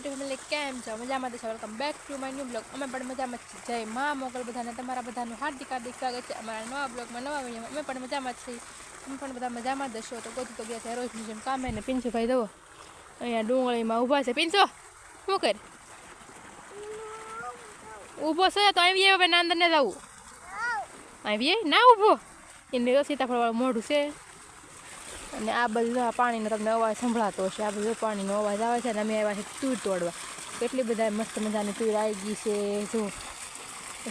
YouTube family કેમ છો? મજામાં છો? Welcome back to my new blog. અમે પણ મજામાં જય મા મોગલ બધાને તમારા બધાનું હાર્દિક હાર્દિક સ્વાગત છે અમારા નવા બ્લોગમાં નવા વિડીયોમાં. અમે પણ મજામાં જ છીએ. અમે પણ બધા મજામાં જ હશો. તો ગોતું તો ગયા છે રોજની જેમ કામે ને પિન્સુભાઈ દો અહીંયા ડુંગળીમાં ઊભા છે. પિન્સો શું કરે? ઊભો છે તો આવી હવે ના અંદર ને જવું આવી ના ઊભો એને સીતાફળવાળું મોઢું છે. અને આ બધું પાણીનો તમને અવાજ સંભળાતો હશે. આ બધું પાણીનો અવાજ આવે છે. અને અમે આવ્યા છે તુર તોડવા. કેટલી બધા મસ્ત મજાની તુર આવી ગઈ છે. જો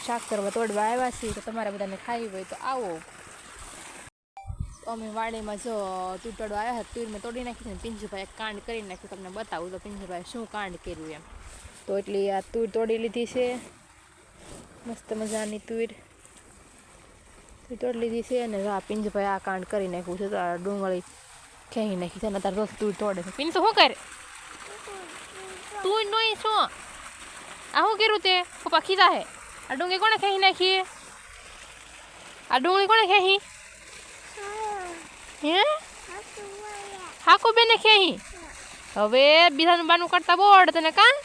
શાક કરવા તોડવા આવ્યા છીએ. તો તમારા બધાને ખાવી હોય તો આવો. અમે વાડીમાં જો તુર તોડવા આવ્યા હતા. તુર મેં તોડી નાખી છે ને પિન્સુભાઈ એક કાંડ કરી નાખ્યું. તમને બતાવું તો પિન્સુભાઈ શું કાંડ કર્યું એમ. તો એટલી આ તુર તોડી લીધી છે. મસ્ત મજાની તુર તોડી લીધી છે. અને આ પિન્સુભાઈ આ કાંડ કરી નાખ્યું છે. તો આ ડુંગળી ખેંચી નાખી છે. અને તાર રોજ તુર તોડે છે. પિન્સુ શું કરે? તું નહીં શું આ શું કર્યું તે? પપ્પા ખીધા હે. આ ડુંગળી કોણે ખેંચી નાખી? આ ડુંગળી કોણે ખેંચી? હે હાકુ બેને ખેંચી? હવે બીજાનું બાનું કરતા બોર્ડ તને કાં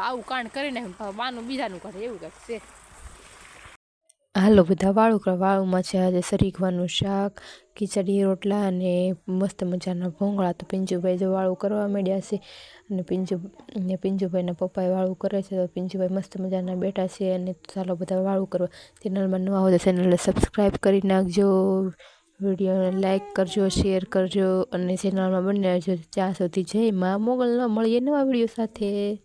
આવું કાંડ કરીને બાનું બીજાનું કરે એવું કંઈક છે. હાલો બધા વાળું કરવા. વાળુમાં છે આજે શરીખવાનું શાક, ખીચડી, રોટલા અને મસ્ત મજાના ભોંગળા. તો પિન્સુભાઈ જો વાળું કરવા માંડ્યા છે. અને પિન્સુભાઈના પપ્પાએ વાળું કરે છે. તો પિન્સુભાઈ મસ્ત મજાના બેઠા છે. અને ચાલો બધા વાળું કરવા. ચેનલમાં નવા હોય તો ચેનલને સબસ્ક્રાઈબ કરી નાખજો, વિડીયોને લાઈક કરજો, શેર કરજો અને ચેનલમાં બને રહેજો ત્યાં સુધી. જય મા મોગલ. ન મળીએ નવા વિડીયો સાથે.